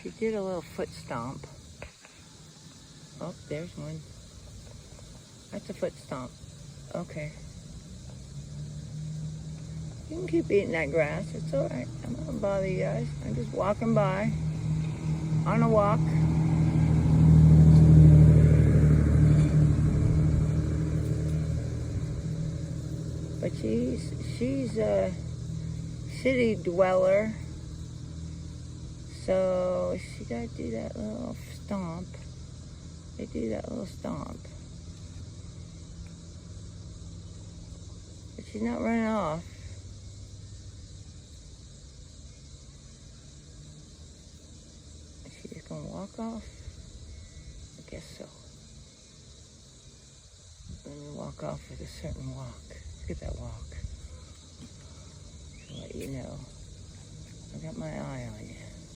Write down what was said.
She did a little foot stomp. Oh, there's one. That's a foot stomp. Okay. You can keep eating that grass. It's all right. I'm not gonna bother you guys. I'm just walking by on a walk. But she's a city dweller, so she gotta do that little stomp. They do that little stomp. But she's not running off. Is she just gonna walk off? I guess so. Let me walk off with a certain walk. Look at that walk. To let you know, I got my eye on you.